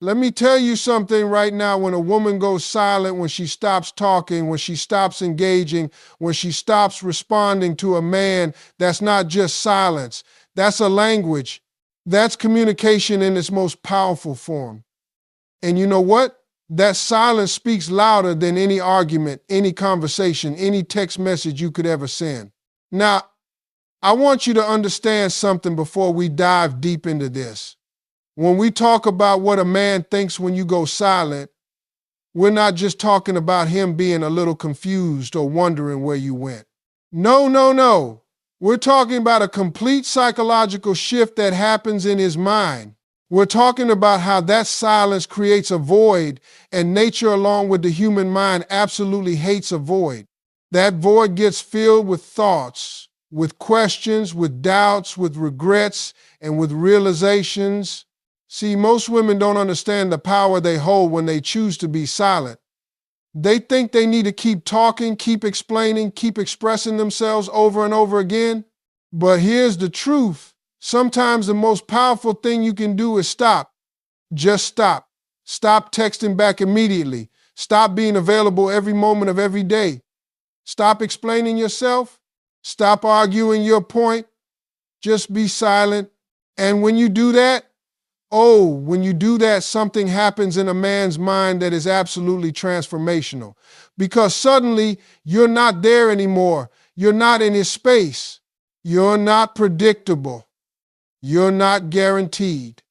Let me tell you something right now. When a woman goes silent, when she stops talking, when she stops engaging, when she stops responding to a man, that's not just silence. That's a language. That's communication in its most powerful form. And you know what? That silence speaks louder than any argument, any conversation, any text message you could ever send. Now, I want you to understand something before we dive deep into this. When we talk about what a man thinks when you go silent, we're not just talking about him being a little confused or wondering where you went. No, no, no. We're talking about a complete psychological shift that happens in his mind. We're talking about how that silence creates a void, and nature, along with the human mind, absolutely hates a void. That void gets filled with thoughts, with questions, with doubts, with regrets, and with realizations. See, most women don't understand the power they hold when they choose to be silent. They think they need to keep talking, keep explaining, keep expressing themselves over and over again. But here's the truth. Sometimes the most powerful thing you can do is stop. Just stop. Stop texting back immediately. Stop being available every moment of every day. Stop explaining yourself. Stop arguing your point. Just be silent. And when you do that, something happens in a man's mind that is absolutely transformational. Because suddenly, you're not there anymore. You're not in his space. You're not predictable. You're not guaranteed.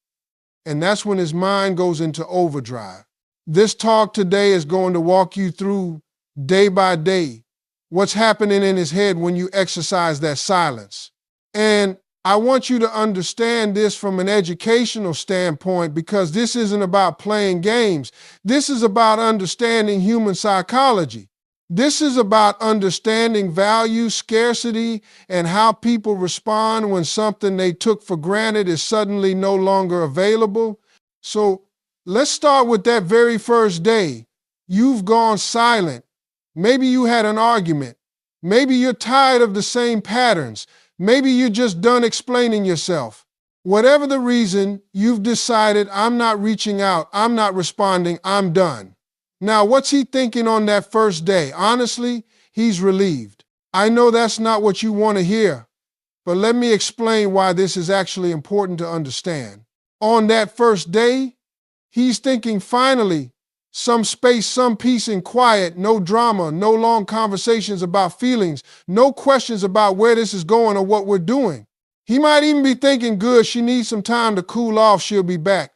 And that's when his mind goes into overdrive. This talk today is going to walk you through, day by day, what's happening in his head when you exercise that silence. And I want you to understand this from an educational standpoint, because this isn't about playing games. This is about understanding human psychology. This is about understanding value, scarcity, and how people respond when something they took for granted is suddenly no longer available. So let's start with that very first day. You've gone silent. Maybe you had an argument. Maybe you're tired of the same patterns. Maybe you're just done explaining yourself. Whatever the reason, you've decided, I'm not reaching out, I'm not responding, I'm done. Now, what's he thinking on that first day? Honestly, he's relieved. I know that's not what you want to hear, but let me explain why this is actually important to understand. On that first day, he's thinking, finally, some space, some peace and quiet, no drama, no long conversations about feelings, no questions about where this is going or what we're doing. He might even be thinking, good, she needs some time to cool off, she'll be back.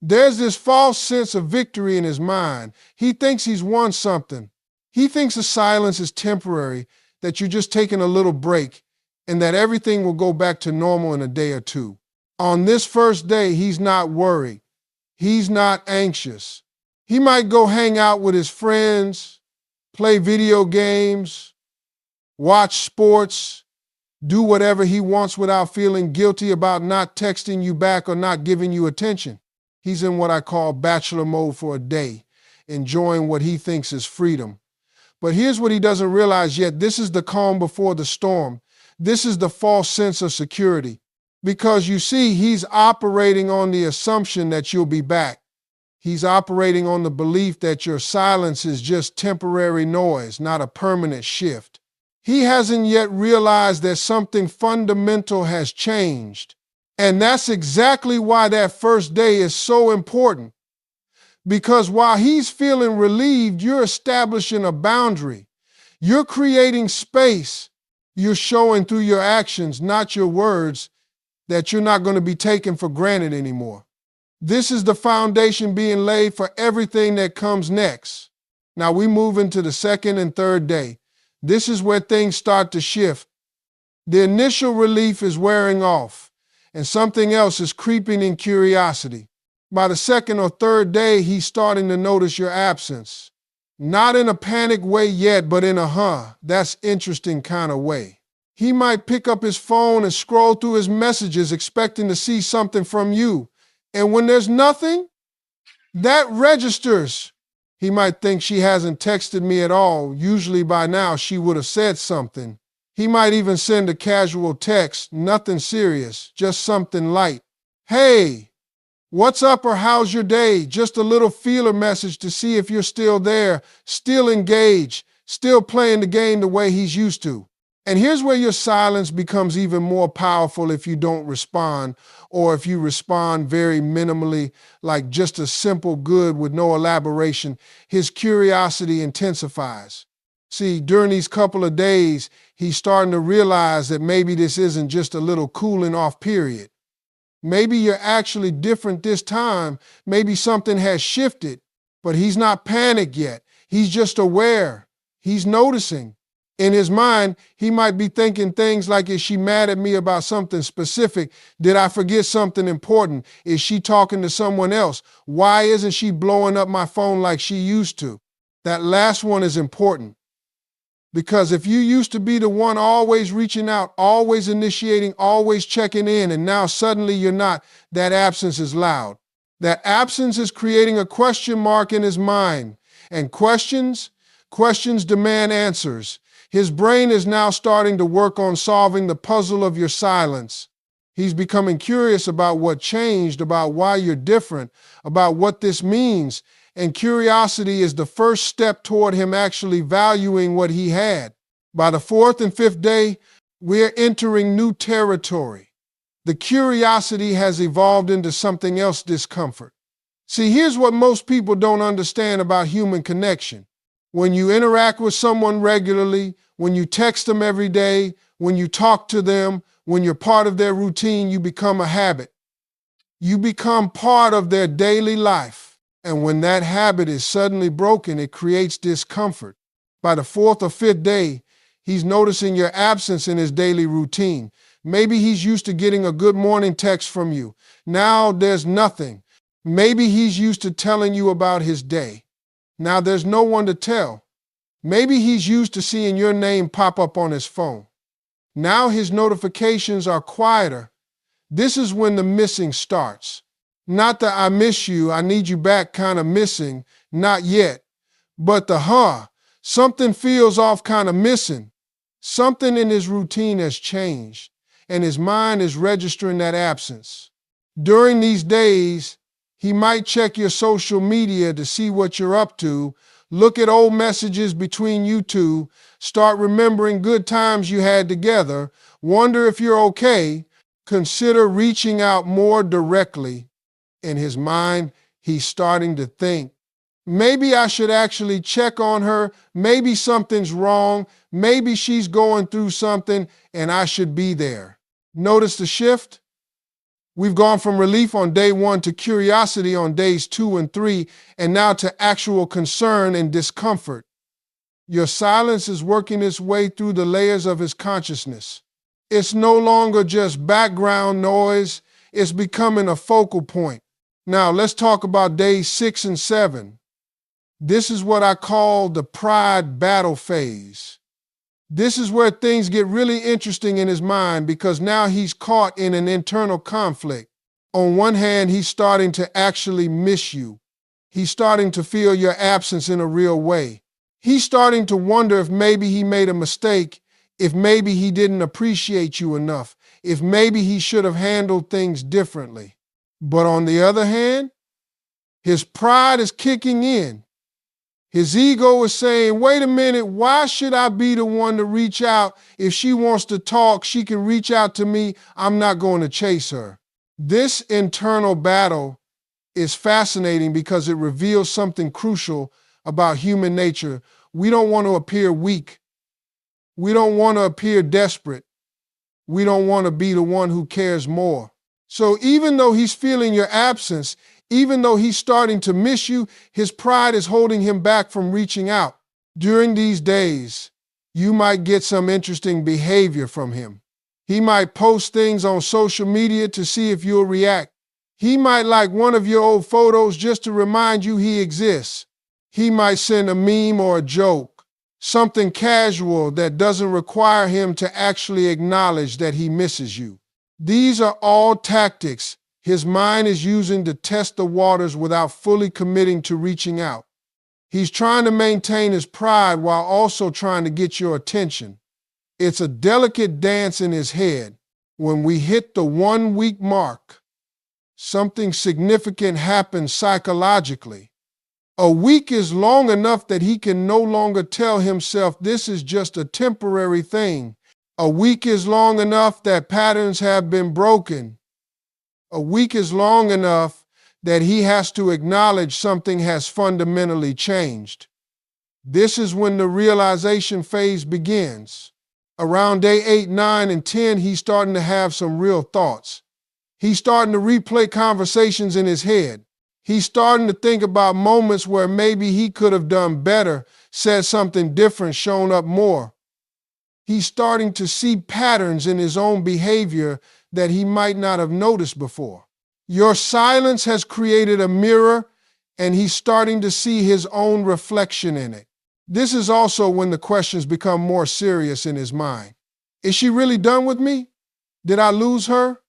There's this false sense of victory in his mind. He thinks he's won something. He thinks the silence is temporary, that you're just taking a little break, and that everything will go back to normal in a day or two. On this first day, he's not worried. He's not anxious. He might go hang out with his friends, play video games, watch sports, do whatever he wants without feeling guilty about not texting you back or not giving you attention. He's in what I call bachelor mode for a day, enjoying what he thinks is freedom. But here's what he doesn't realize yet. This is the calm before the storm. This is the false sense of security. Because you see, he's operating on the assumption that you'll be back. He's operating on the belief that your silence is just temporary noise, not a permanent shift. He hasn't yet realized that something fundamental has changed. And that's exactly why that first day is so important. Because while he's feeling relieved, you're establishing a boundary. You're creating space. You're showing through your actions, not your words, that you're not going to be taken for granted anymore. This is the foundation being laid for everything that comes next. Now we move into the second and third day. This is where things start to shift. The initial relief is wearing off, and something else is creeping in curiosity. By the second or third day, he's starting to notice your absence. Not in a panic way yet, but in a that's interesting kind of way. He might pick up his phone and scroll through his messages expecting to see something from you. And when there's nothing, that registers. He might think she hasn't texted me at all. Usually by now she would have said something. He might even send a casual text, nothing serious, just something light. Hey, What's up or how's your day? Just a little feeler message to see if you're still there, still engaged, still playing the game the way he's used to. And here's where your silence becomes even more powerful if you don't respond, or if you respond very minimally, like just a simple good with no elaboration. His curiosity intensifies. See, during these couple of days, he's starting to realize that maybe this isn't just a little cooling off period. Maybe you're actually different this time. Maybe something has shifted, but he's not panicked yet. He's just aware. He's noticing. In his mind, he might be thinking things like, is she mad at me about something specific? Did I forget something important? Is she talking to someone else? Why isn't she blowing up my phone like she used to? That last one is important. Because if you used to be the one always reaching out, always initiating, always checking in, and now suddenly you're not, that absence is loud. That absence is creating a question mark in his mind. And questions demand answers. His brain is now starting to work on solving the puzzle of your silence. He's becoming curious about what changed, about why you're different, about what this means. And curiosity is the first step toward him actually valuing what he had. By the fourth and fifth day, we're entering new territory. The curiosity has evolved into something else, discomfort. See, here's what most people don't understand about human connection. When you interact with someone regularly, when you text them every day, when you talk to them, when you're part of their routine, you become a habit. You become part of their daily life. And when that habit is suddenly broken, it creates discomfort. By the fourth or fifth day, he's noticing your absence in his daily routine. Maybe he's used to getting a good morning text from you. Now there's nothing. Maybe he's used to telling you about his day. Now there's no one to tell. Maybe he's used to seeing your name pop up on his phone. Now his notifications are quieter. This is when the missing starts. Not the I miss you, I need you back kind of missing, not yet. But the something feels off kind of missing. Something in his routine has changed, and his mind is registering that absence. During these days, he might check your social media to see what you're up to, look at old messages between you two, start remembering good times you had together, wonder if you're okay, consider reaching out more directly. In his mind, he's starting to think, maybe I should actually check on her, maybe something's wrong, maybe she's going through something, and I should be there. Notice the shift? We've gone from relief on day 1 to curiosity on days 2 and 3, and now to actual concern and discomfort. Your silence is working its way through the layers of his consciousness. It's no longer just background noise, it's becoming a focal point. Now, let's talk about days 6 and 7. This is what I call the pride battle phase. This is where things get really interesting in his mind because now he's caught in an internal conflict. On one hand, he's starting to actually miss you. He's starting to feel your absence in a real way. He's starting to wonder if maybe he made a mistake, if maybe he didn't appreciate you enough, if maybe he should have handled things differently. But on the other hand, his pride is kicking in. His ego is saying, wait a minute, why should I be the one to reach out? If she wants to talk, she can reach out to me. I'm not going to chase her. This internal battle is fascinating because it reveals something crucial about human nature. We don't want to appear weak. We don't want to appear desperate. We don't want to be the one who cares more. So even though he's feeling your absence, even though he's starting to miss you, his pride is holding him back from reaching out. During these days, you might get some interesting behavior from him. He might post things on social media to see if you'll react. He might like one of your old photos just to remind you he exists. He might send a meme or a joke, something casual that doesn't require him to actually acknowledge that he misses you. These are all tactics his mind is using to test the waters without fully committing to reaching out. He's trying to maintain his pride while also trying to get your attention. It's a delicate dance in his head. When we hit the 1 week mark, Something significant happens psychologically. A week is long enough that he can no longer tell himself this is just a temporary thing. A week is long enough that patterns have been broken. A week is long enough that he has to acknowledge something has fundamentally changed. This is when the realization phase begins. Around day 8, 9, and 10, he's starting to have some real thoughts. He's starting to replay conversations in his head. He's starting to think about moments where maybe he could have done better, said something different, shown up more. He's starting to see patterns in his own behavior that he might not have noticed before. Your silence has created a mirror, and he's starting to see his own reflection in it. This is also when the questions become more serious in his mind. Is she really done with me? Did I lose her?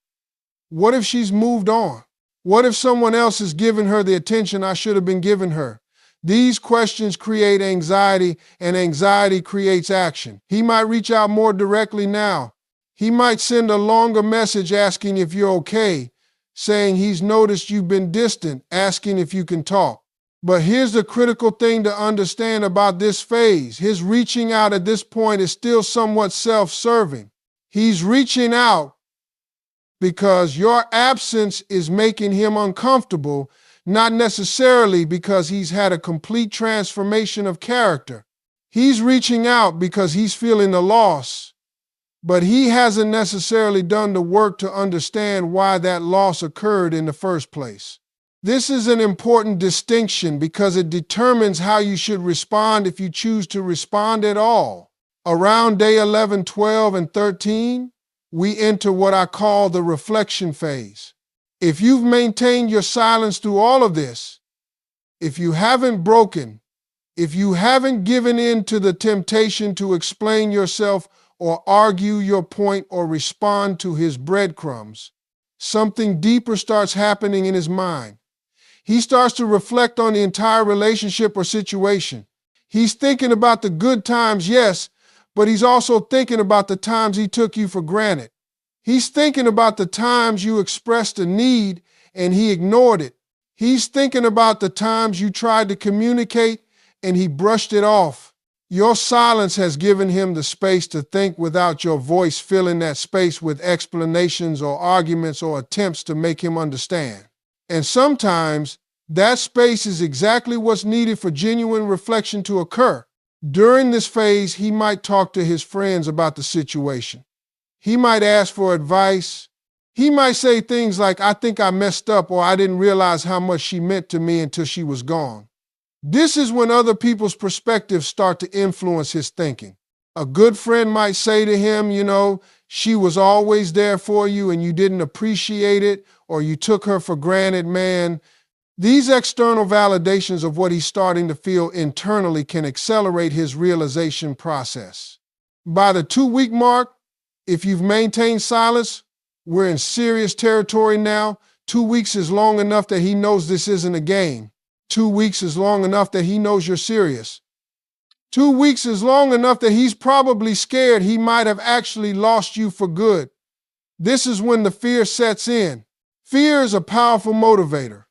What if she's moved on? What if someone else has given her the attention I should have been giving her? These questions create anxiety, and anxiety creates action. He might reach out more directly now. He might send a longer message asking if you're okay, saying he's noticed you've been distant, asking if you can talk. But here's the critical thing to understand about this phase. His reaching out at this point is still somewhat self-serving. He's reaching out because your absence is making him uncomfortable, not necessarily because he's had a complete transformation of character. He's reaching out because he's feeling the loss, but he hasn't necessarily done the work to understand why that loss occurred in the first place. This is an important distinction because it determines how you should respond if you choose to respond at all. Around day 11, 12, and 13, we enter what I call the reflection phase. If you've maintained your silence through all of this, if you haven't broken, if you haven't given in to the temptation to explain yourself or argue your point or respond to his breadcrumbs, something deeper starts happening in his mind. He starts to reflect on the entire relationship or situation. He's thinking about the good times, yes, but he's also thinking about the times he took you for granted. He's thinking about the times you expressed a need and he ignored it. He's thinking about the times you tried to communicate and he brushed it off. Your silence has given him the space to think without your voice filling that space with explanations or arguments or attempts to make him understand. And sometimes that space is exactly what's needed for genuine reflection to occur. During this phase, he might talk to his friends about the situation. He might ask for advice. He might say things like, I think I messed up, or I didn't realize how much she meant to me until she was gone. This is when other people's perspectives start to influence his thinking. A good friend might say to him, she was always there for you and you didn't appreciate it, or you took her for granted, man. These external validations of what he's starting to feel internally can accelerate his realization process. By the 2-week mark, if you've maintained silence, we're in serious territory now. 2 weeks is long enough that he knows this isn't a game. 2 weeks is long enough that he knows you're serious. 2 weeks is long enough that he's probably scared he might have actually lost you for good. This is when the fear sets in. Fear is a powerful motivator.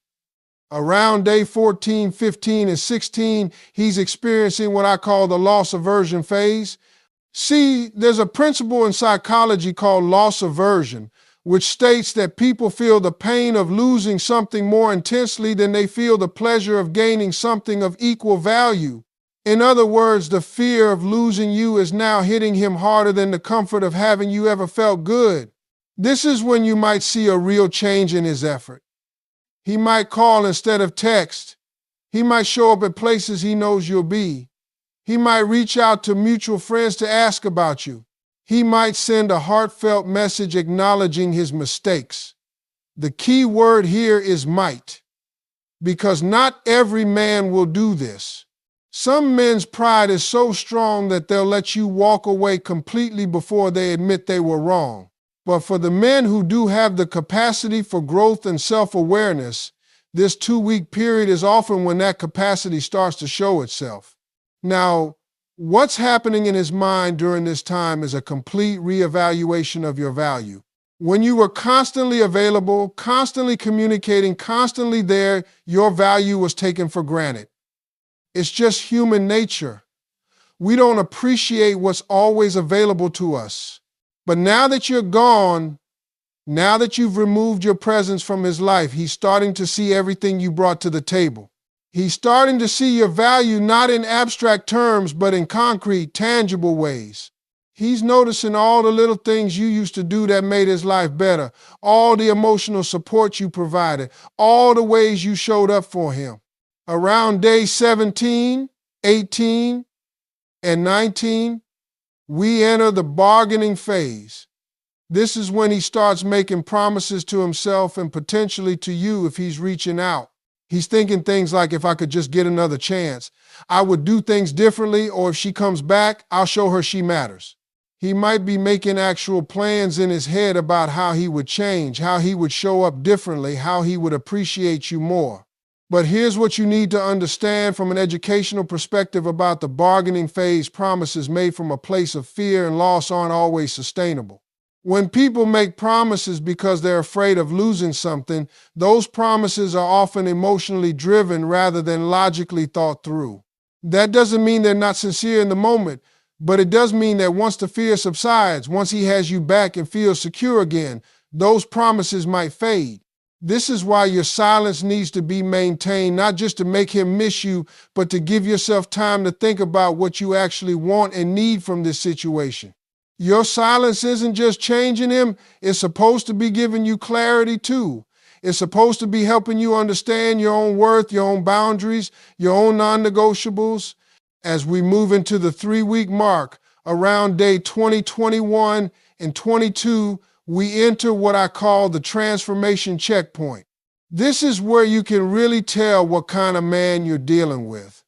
Around day 14, 15, and 16, he's experiencing what I call the loss aversion phase. See, there's a principle in psychology called loss aversion, which states that people feel the pain of losing something more intensely than they feel the pleasure of gaining something of equal value. In other words, the fear of losing you is now hitting him harder than the comfort of having you ever felt good. This is when you might see a real change in his effort. He might call instead of text. He might show up at places he knows you'll be. He might reach out to mutual friends to ask about you. He might send a heartfelt message acknowledging his mistakes. The key word here is might, because not every man will do this. Some men's pride is so strong that they'll let you walk away completely before they admit they were wrong. But for the men who do have the capacity for growth and self-awareness, this 2-week period is often when that capacity starts to show itself. Now, what's happening in his mind during this time is a complete reevaluation of your value. When you were constantly available, constantly communicating, constantly there, your value was taken for granted. It's just human nature. We don't appreciate what's always available to us. But now that you're gone, now that you've removed your presence from his life, he's starting to see everything you brought to the table. He's starting to see your value not in abstract terms, but in concrete, tangible ways. He's noticing all the little things you used to do that made his life better, all the emotional support you provided, all the ways you showed up for him. Around day 17, 18, and 19, we enter the bargaining phase. This is when he starts making promises to himself and potentially to you if he's reaching out. He's thinking things like, if I could just get another chance, I would do things differently, or if she comes back, I'll show her she matters. He might be making actual plans in his head about how he would change, how he would show up differently, how he would appreciate you more. But here's what you need to understand from an educational perspective about the bargaining phase. Promises made from a place of fear and loss aren't always sustainable. When people make promises because they're afraid of losing something, those promises are often emotionally driven rather than logically thought through. That doesn't mean they're not sincere in the moment, but it does mean that once the fear subsides, once he has you back and feels secure again, those promises might fade. This is why your silence needs to be maintained, not just to make him miss you, but to give yourself time to think about what you actually want and need from this situation. Your silence isn't just changing him, it's supposed to be giving you clarity too. It's supposed to be helping you understand your own worth, your own boundaries, your own non-negotiables. As we move into the 3-week mark, around day 20, 21, and 22, we enter what I call the transformation checkpoint. This is where you can really tell what kind of man you're dealing with.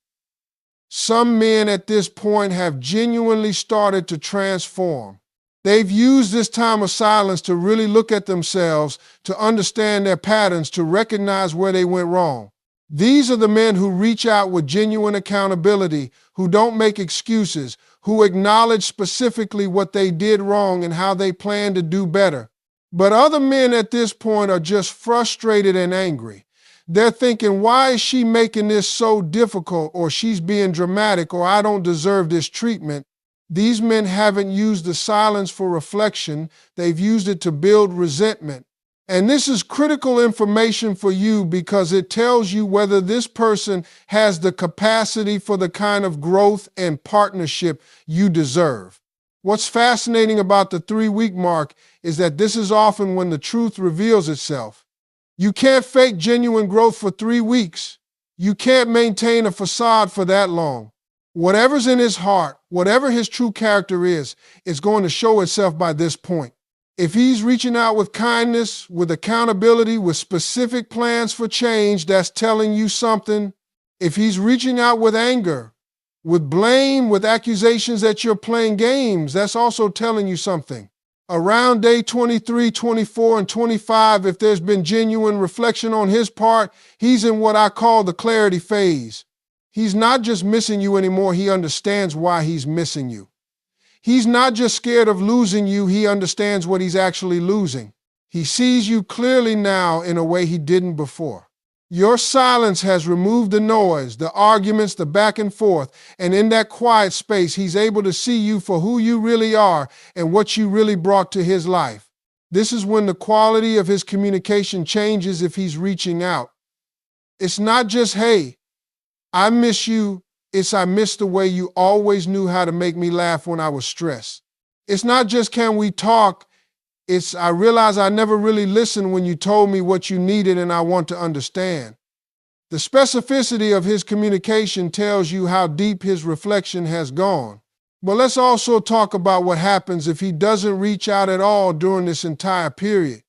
Some men at this point have genuinely started to transform. They've used this time of silence to really look at themselves, to understand their patterns, to recognize where they went wrong. These are the men who reach out with genuine accountability, who don't make excuses, who acknowledge specifically what they did wrong and how they plan to do better. But other men at this point are just frustrated and angry. They're thinking, why is she making this so difficult, or she's being dramatic, or I don't deserve this treatment. These men haven't used the silence for reflection. They've used it to build resentment. And this is critical information for you because it tells you whether this person has the capacity for the kind of growth and partnership you deserve. What's fascinating about the 3-week mark is that this is often when the truth reveals itself. You can't fake genuine growth for 3 weeks. You can't maintain a facade for that long. Whatever's in his heart, whatever his true character is, it's going to show itself by this point. If he's reaching out with kindness, with accountability, with specific plans for change, that's telling you something. If he's reaching out with anger, with blame, with accusations that you're playing games, that's also telling you something. Around day 23, 24, and 25, if there's been genuine reflection on his part, he's in what I call the clarity phase. He's not just missing you anymore, he understands why he's missing you. He's not just scared of losing you, he understands what he's actually losing. He sees you clearly now in a way he didn't before. Your silence has removed the noise, the arguments, the back and forth, and in that quiet space, he's able to see you for who you really are and what you really brought to his life. This is when the quality of his communication changes if he's reaching out. It's not just, hey, I miss you. It's I miss the way you always knew how to make me laugh when I was stressed. It's not just can we talk, it's I realize I never really listened when you told me what you needed and I want to understand. The specificity of his communication tells you how deep his reflection has gone. But let's also talk about what happens if he doesn't reach out at all during this entire period,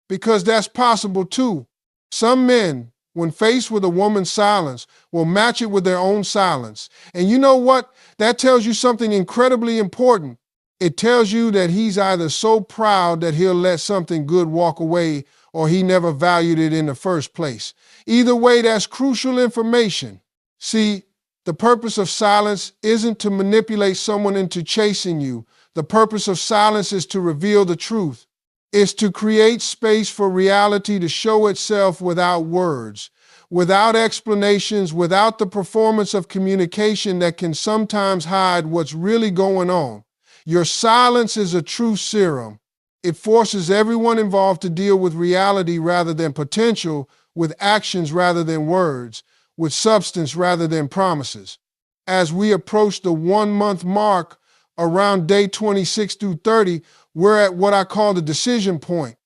because that's possible too. Some men, when faced with a woman's silence, will match it with their own silence. And you know what? That tells you something incredibly important. It tells you that he's either so proud that he'll let something good walk away, or he never valued it in the first place. Either way, that's crucial information. See, the purpose of silence isn't to manipulate someone into chasing you. The purpose of silence is to reveal the truth. It's to create space for reality to show itself without words, without explanations, without the performance of communication that can sometimes hide what's really going on. Your silence is a true serum. It forces everyone involved to deal with reality rather than potential, with actions rather than words, with substance rather than promises. As we approach the 1 month mark around day 26 through 30, we're at what I call the decision point.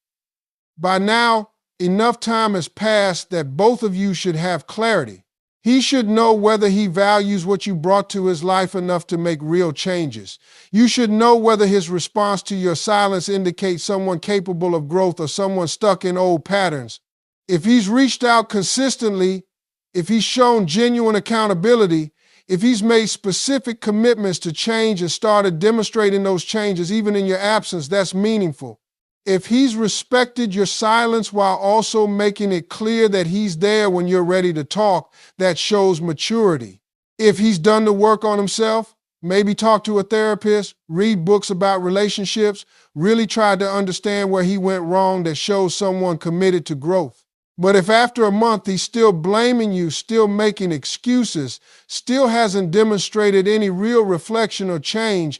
By now, enough time has passed that both of you should have clarity. He should know whether he values what you brought to his life enough to make real changes. You should know whether his response to your silence indicates someone capable of growth or someone stuck in old patterns. If he's reached out consistently, if he's shown genuine accountability, if he's made specific commitments to change and started demonstrating those changes even in your absence, that's meaningful. If he's respected your silence while also making it clear that he's there when you're ready to talk, that shows maturity. If he's done the work on himself, maybe talk to a therapist, read books about relationships, really tried to understand where he went wrong, that shows someone committed to growth. But if after a month he's still blaming you, still making excuses, still hasn't demonstrated any real reflection or change,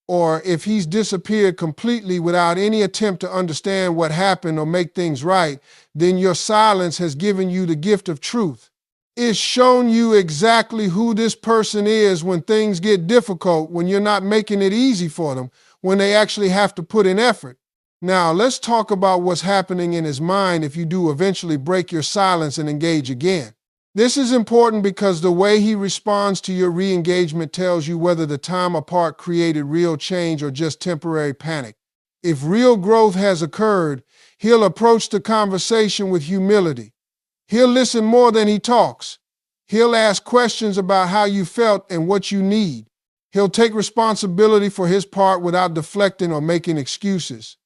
or if he's disappeared completely without any attempt to understand what happened or make things right, then your silence has given you the gift of truth. It's shown you exactly who this person is when things get difficult, when you're not making it easy for them, when they actually have to put in effort. Now, let's talk about what's happening in his mind if you do eventually break your silence and engage again. This is important because the way he responds to your re-engagement tells you whether the time apart created real change or just temporary panic. If real growth has occurred, he'll approach the conversation with humility. He'll listen more than he talks. He'll ask questions about how you felt and what you need. He'll take responsibility for his part without deflecting or making excuses.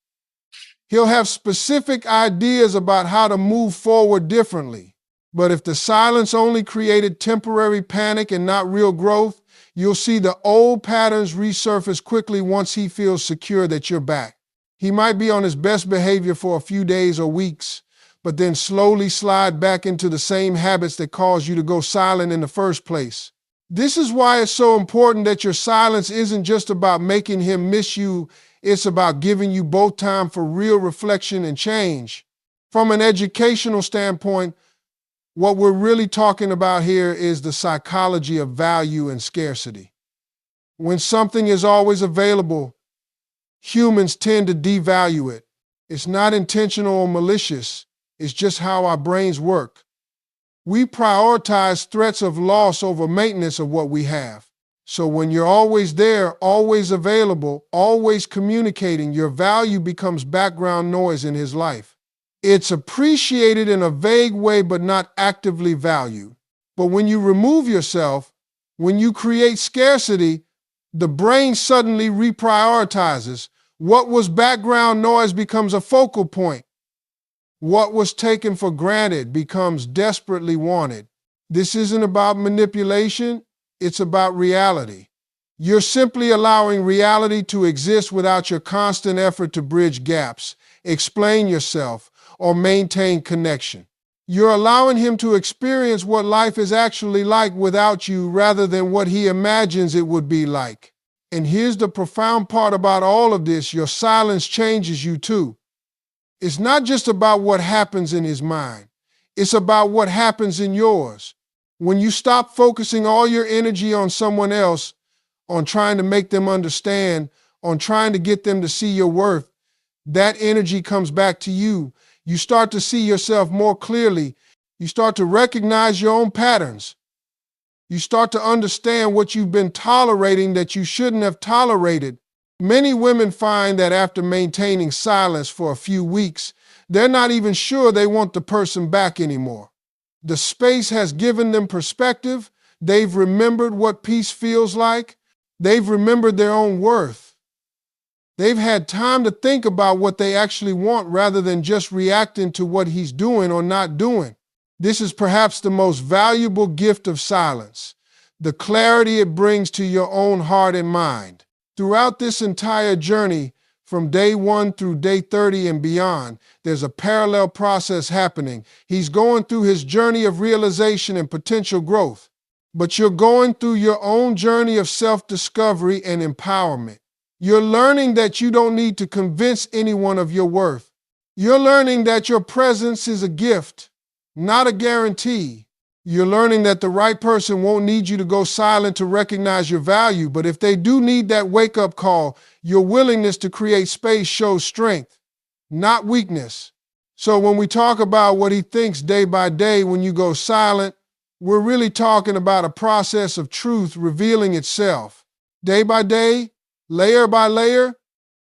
He'll have specific ideas about how to move forward differently. But if the silence only created temporary panic and not real growth, you'll see the old patterns resurface quickly once he feels secure that you're back. He might be on his best behavior for a few days or weeks, but then slowly slide back into the same habits that caused you to go silent in the first place. This is why it's so important that your silence isn't just about making him miss you, it's about giving you both time for real reflection and change. From an educational standpoint, what we're really talking about here is the psychology of value and scarcity. When something is always available, humans tend to devalue it. It's not intentional or malicious. It's just how our brains work. We prioritize threats of loss over maintenance of what we have. So when you're always there, always available, always communicating, your value becomes background noise in his life. It's appreciated in a vague way, but not actively valued. But when you remove yourself, when you create scarcity, the brain suddenly reprioritizes. What was background noise becomes a focal point. What was taken for granted becomes desperately wanted. This isn't about manipulation, it's about reality. You're simply allowing reality to exist without your constant effort to bridge gaps, explain yourself, or maintain connection. You're allowing him to experience what life is actually like without you rather than what he imagines it would be like. And here's the profound part about all of this, your silence changes you too. It's not just about what happens in his mind. It's about what happens in yours. When you stop focusing all your energy on someone else, on trying to make them understand, on trying to get them to see your worth, that energy comes back to you. You start to see yourself more clearly. You start to recognize your own patterns. You start to understand what you've been tolerating that you shouldn't have tolerated. Many women find that after maintaining silence for a few weeks, they're not even sure they want the person back anymore. The space has given them perspective. They've remembered what peace feels like. They've remembered their own worth. They've had time to think about what they actually want rather than just reacting to what he's doing or not doing. This is perhaps the most valuable gift of silence, the clarity it brings to your own heart and mind. Throughout this entire journey, From day 1 through day 30 and beyond, there's a parallel process happening. He's going through his journey of realization and potential growth. But you're going through your own journey of self-discovery and empowerment. You're learning that you don't need to convince anyone of your worth. You're learning that your presence is a gift, not a guarantee. You're learning that the right person won't need you to go silent to recognize your value, but if they do need that wake-up call, your willingness to create space shows strength, not weakness. So when we talk about what he thinks day by day when you go silent, we're really talking about a process of truth revealing itself. Day by day, layer by layer,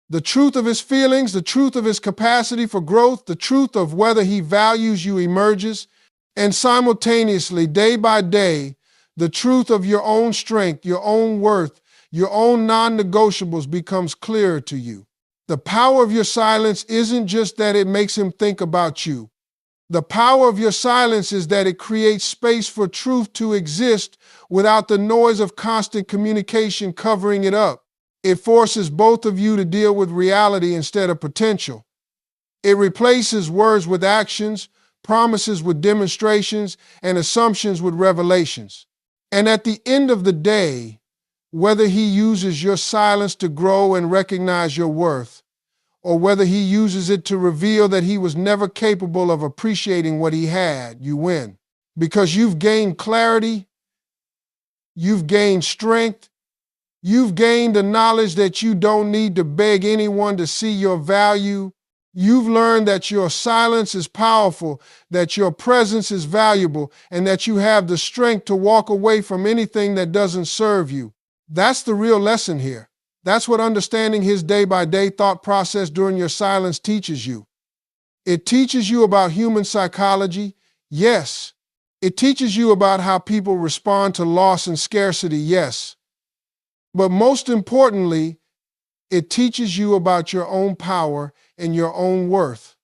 the truth of his feelings, the truth of his capacity for growth, the truth of whether he values you emerges. And simultaneously, day by day, the truth of your own strength, your own worth, your own non-negotiables becomes clearer to you. The power of your silence isn't just that it makes him think about you. The power of your silence is that it creates space for truth to exist without the noise of constant communication covering it up. It forces both of you to deal with reality instead of potential. It replaces words with actions, promises with demonstrations, and assumptions with revelations. And at the end of the day, whether he uses your silence to grow and recognize your worth, or whether he uses it to reveal that he was never capable of appreciating what he had, you win. Because you've gained clarity, you've gained strength, you've gained the knowledge that you don't need to beg anyone to see your value. You've learned that your silence is powerful, that your presence is valuable, and that you have the strength to walk away from anything that doesn't serve you. That's the real lesson here. That's what understanding his day-by-day thought process during your silence teaches you. It teaches you about human psychology, yes. It teaches you about how people respond to loss and scarcity, yes. But most importantly, it teaches you about your own power and your own worth.